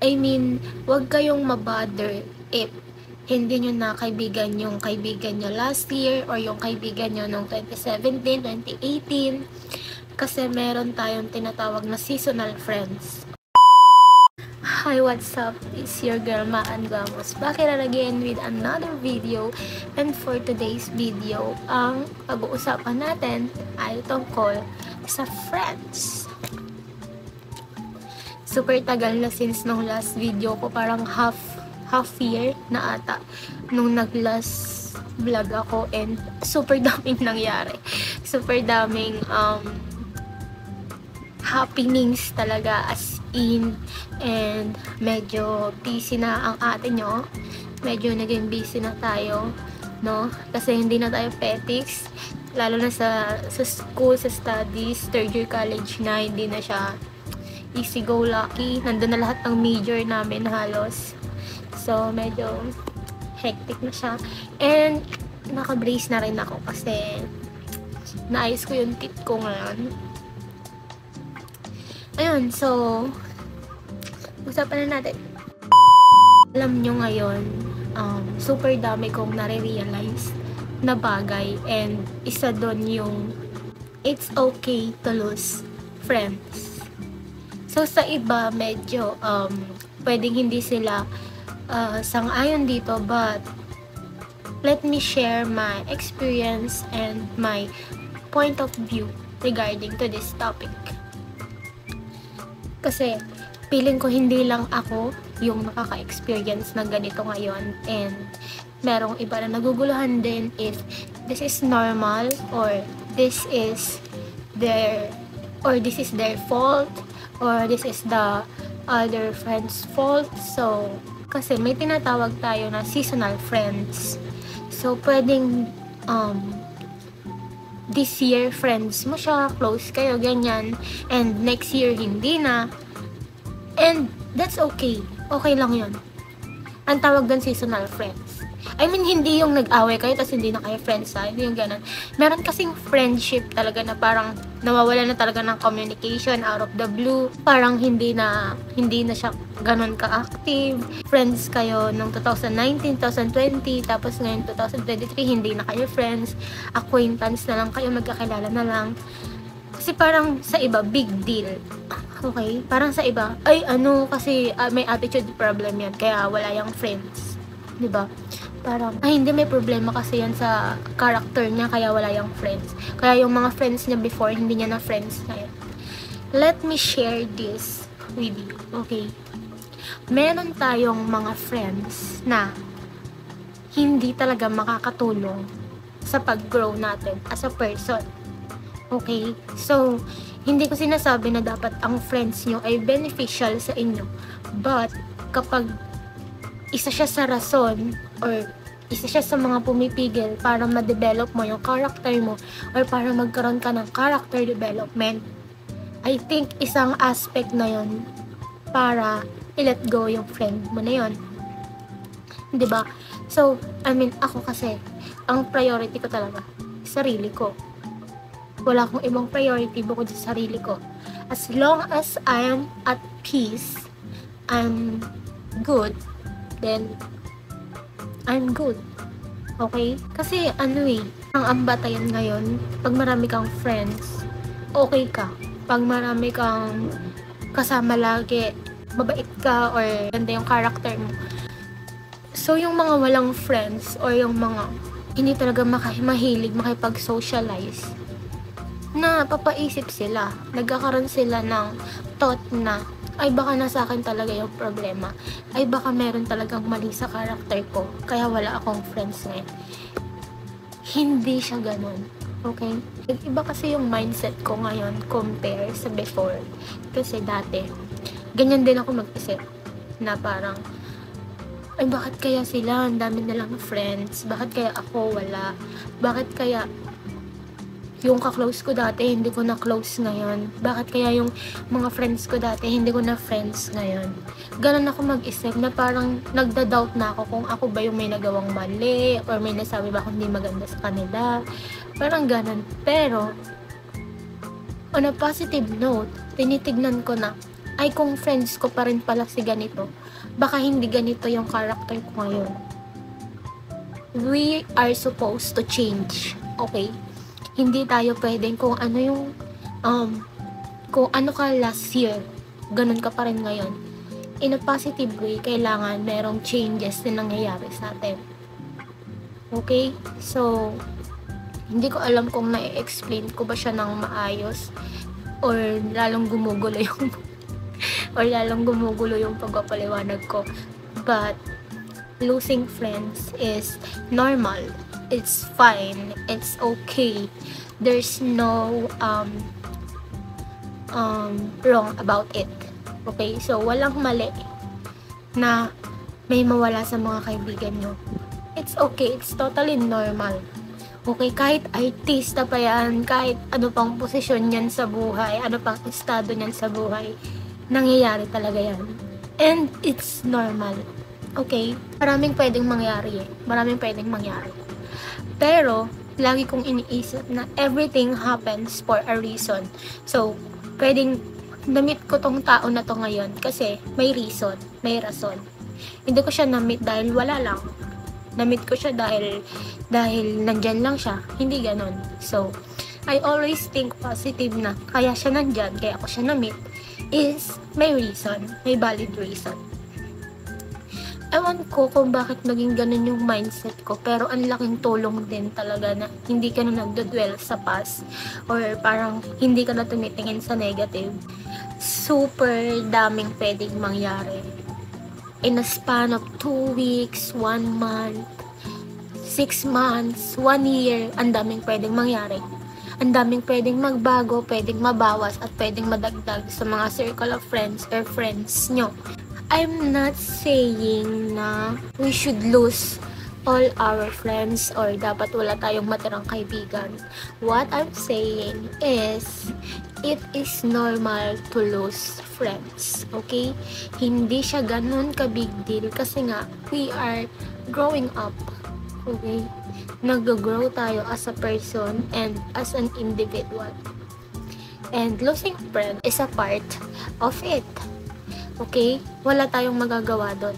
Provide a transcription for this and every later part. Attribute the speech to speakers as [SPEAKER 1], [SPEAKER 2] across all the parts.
[SPEAKER 1] I mean, wag kayong mabother if hindi nyo na kaibigan yung kaibigan nyo last year or yung kaibigan nyo noong 2017, 2018. Kasi meron tayong tinatawag na seasonal friends. Hi, what's up? It's your girl Maan Gamos back here again with another video. And for today's video, ang pag-uusapan natin ay tungkol sa friends. Super tagal na since nung last video ko, parang half year na ata nung nag-last vlog ako, and super daming nangyari. Super daming happenings talaga, as in, and medyo busy na ang atin nyo. Medyo naging busy na tayo, no? Kasi hindi na tayo petics, lalo na sa school, sa studies, third year college na, hindi na siya easy go lucky. Nandun na lahat ng major namin halos. So, medyo hectic na siya. And, naka-brace na rin ako kasi naayos ko yung teeth ko ngayon. Ayun, so, usapan na natin. Alam nyo ngayon, super dami kong nare-realize na bagay. And, isa doon yung, it's okay to lose friends. So, sa iba, medyo, pwedeng hindi sila sang-ayon dito, but let me share my experience and my point of view regarding to this topic. Kasi feeling ko hindi lang ako yung nakaka-experience ng ganito ngayon, and merong iba na naguguluhan din if this is normal or this is their fault or this is the other friend's fault. So kasi may tinatawag tayo na seasonal friends. So, pwedeng this year friends mo siya, close kayo, ganyan, and next year hindi na. And that's okay. Okay lang yun. Ang tawag doon seasonal friends. I mean, hindi yung nag-away kayo tapos hindi na kayo friends, ha? Hindi yung ganun. Meron kasing friendship talaga na parang nawawala na talaga ng communication out of the blue. Parang hindi na siya ganun ka-active. Friends kayo nung 2019, 2020, tapos ngayon 2023, hindi na kayo friends. Acquaintance na lang kayo, magkakilala na lang. Kasi parang sa iba, big deal. Okay? Parang sa iba, kasi may attitude problem yan, kaya wala yung friends. Diba? Parang, hindi, may problema kasi yan sa character niya, kaya wala yung friends. Kaya yung mga friends niya before, hindi niya na friends ngayon. Let me share this with you, okay? Meron tayong mga friends na hindi talaga makakatulong sa pag-grow natin as a person. Okay? So, hindi ko sinasabi na dapat ang friends nyo ay beneficial sa inyo. But, kapag isa siya sa rason or isa siya sa mga pumipigil para ma-develop mo yung character mo or para magkaroon ka ng character development, I think isang aspect na yon para i-let go yung friend mo na yon. Diba? So, I mean, ako kasi, ang priority ko talaga, sarili ko. Wala akong ibang priority bukod sa sarili ko. As long as I am at peace, I'm good, then I'm good. Okay? Kasi ang ambatayan ngayon, pag marami kang friends, okay ka. Pag marami kang kasama lagi, mabait ka or ganda yung character mo. So yung mga walang friends or yung mga hindi talaga mahilig makipag-socialize, na papaisip sila, nagkakaroon sila ng thought na ay baka nasa akin talaga yung problema, ay baka meron talagang mali sa character ko, kaya wala akong friends ngayon. Hindi siya ganun, okay? Iba kasi yung mindset ko ngayon compare sa before. Kasi dati, ganyan din ako mag-isip, na parang ay bakit kaya sila, ang dami nilang friends, bakit kaya ako wala, bakit kaya yung ka-close ko dati, hindi ko na close ngayon. Bakit kaya yung mga friends ko dati, hindi ko na friends ngayon. Ganun ako mag-isip na parang nagda-doubt na ako kung ako ba yung may nagawang mali or may nasabi ba akong hindi maganda sa kanila. Parang ganun. Pero, on a positive note, tinitignan ko na ay kung friends ko pa rin pala si ganito, baka hindi ganito yung character ko ngayon. We are supposed to change, okay? Hindi tayo pwedeng kung ano yung kung ano ka last year, ganun ka pa rin ngayon. In a positive way, kailangan merong changes na nangyayari sa atin. Okay? So, hindi ko alam kung na-explain ko ba siya ng maayos or lalong gumugulo yung pagpapaliwanag ko. But losing friends is normal. It's fine. It's okay. There's no wrong about it. Okay? So, walang mali na may mawala sa mga kaibigan nyo. It's okay. It's totally normal. Okay? Kahit artista pa yan, kahit ano pang posisyon niyan sa buhay, ano pang estado niyan sa buhay, nangyayari talaga yan. And it's normal. Okay? Maraming pwedeng mangyari eh. Maraming pwedeng mangyari. Pero, lagi kong iniisip na everything happens for a reason. So, pwedeng na-meet ko tong tao na to ngayon kasi may reason, may rason. Hindi ko siya na-meet dahil wala lang. Na-meet ko siya dahil nandyan lang siya. Hindi ganon. So, I always think positive na kaya siya nandyan, kaya ako siya na-meet is may reason, may valid reason. Ewan ko kung bakit naging ganun yung mindset ko, pero ang laking tulong din talaga na hindi ka na nagdodwell sa past or parang hindi ka na tumitingin sa negative. Super daming pwedeng mangyari. In a span of 2 weeks, 1 month, 6 months, 1 year, ang daming pwedeng mangyari. Ang daming pwedeng magbago, pwedeng mabawas, at pwedeng madagdag sa mga circle of friends or friends nyo. I'm not saying na we should lose all our friends or dapat wala tayong matirang kaibigan. What I'm saying is, it is normal to lose friends. Okay? Hindi siya ganun ka-big deal kasi nga, we are growing up. Okay? Nag-grow tayo as a person and as an individual. And losing friend is a part of it. Okay? Wala tayong magagawa doon.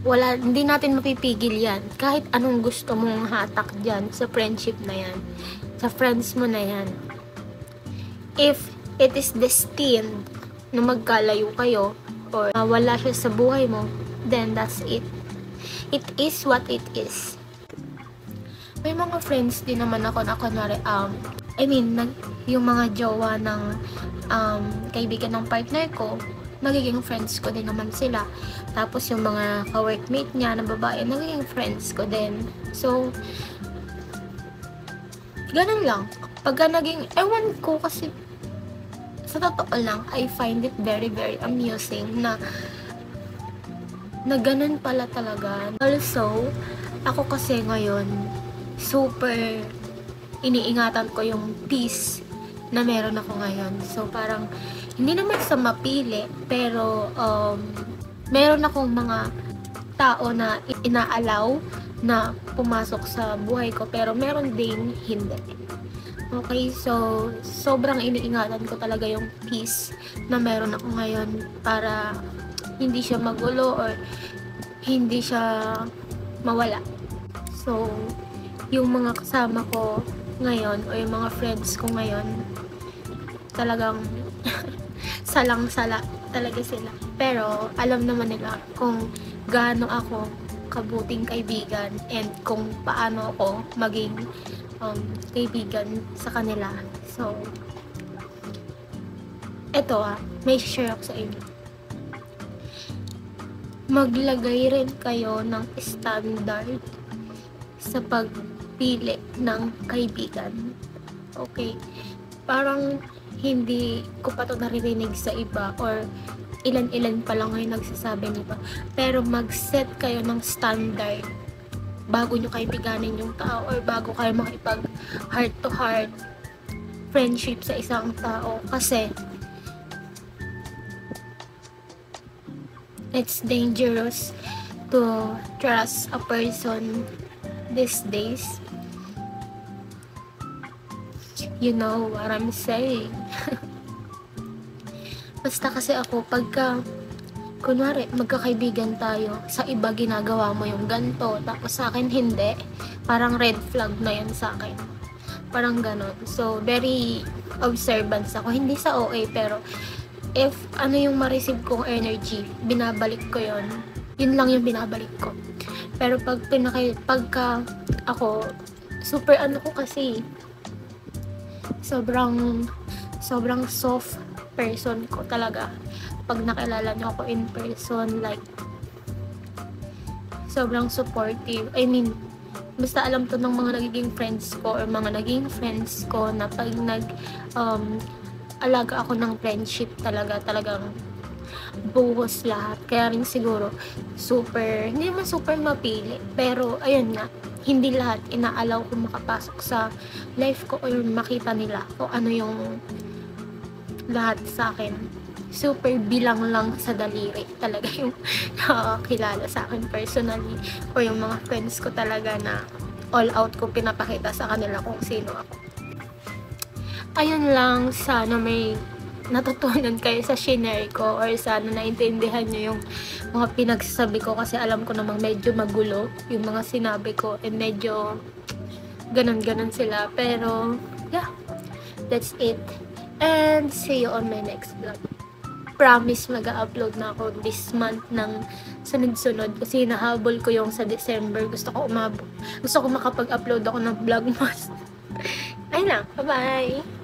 [SPEAKER 1] Hindi natin mapipigil yan. Kahit anong gusto mong hatak dyan sa friendship na yan, sa friends mo na yan. If it is destined na magkalayo kayo or wala siya sa buhay mo, then that's it. It is what it is. May mga friends din naman ako na kunwari, yung mga jowa ng kaibigan ng partner ko, nagiging friends ko din naman sila. Tapos yung mga ka-workmate niya na babae, nagiging friends ko din. So, ganun lang. Pagka ewan ko kasi, sa totoo lang, I find it very, very amusing na ganun pala talaga. Also, ako kasi ngayon, super iniingatan ko yung peace na meron ako ngayon. So, parang, hindi naman sa mapili, pero, meron akong mga tao na inaalaw na pumasok sa buhay ko, pero meron ding hindi. Okay, so, sobrang iniingatan ko talaga yung peace na meron ako ngayon para hindi siya magulo or hindi siya mawala. So, yung mga kasama ko ngayon o yung mga friends ko ngayon, talagang salang-sala talaga sila. Pero alam naman nila kung gaano ako kabuting kaibigan and kung paano ako maging kaibigan sa kanila. So, eto may share ako sa inyo. Maglagay rin kayo ng standard sa pagpili ng kaibigan. Okay? Parang hindi ko pa to naririnig sa iba or ilan-ilan pa lang ngayon nagsasabi nito. Pero mag-set kayo ng standard bago nyo kaibiganin yung tao or bago kayo makipag heart-to-heart friendship sa isang tao. Kasi it's dangerous to trust a person these days. You know what I'm saying. Basta kasi ako, pagka, kunwari, magkakaibigan tayo, sa iba ginagawa mo yung ganto, tapos sa akin hindi, parang red flag na yan sa akin. Parang ganon. So, very observant ako. Hindi sa OA, pero if ano yung ma-receive kong energy, binabalik ko yon. Yun lang yung binabalik ko. Pero pagka ako, super ano ko kasi, sobrang soft person ko talaga. Pag nakilala niyo ako in person, like, sobrang supportive. I mean, basta alam to ng mga nagiging friends ko or mga naging friends ko na pag alaga ako ng friendship talagang buhos lahat. Kaya rin siguro hindi naman super mapili, pero ayun nga, hindi lahat inaalaw ko makapasok sa life ko or makita nila kung ano yung lahat sa akin. Super bilang lang sa daliri talaga yung nakakilala sa akin personally, o yung mga friends ko talaga na all out ko pinapakita sa kanila kung sino ako. Ayun lang, sana may natutunan kayo sa shinare ko, or sana naintindihan nyo yung mga pinagsasabi ko, kasi alam ko namang medyo magulo yung mga sinabi ko, and medyo ganon sila, pero yeah, that's it, and see you on my next vlog. Promise mag-upload na ako this month ng sunod-sunod, kasi nahabol ko yung sa December. Gusto ko makapag-upload ako ng vlogmas. Ayun na, bye-bye!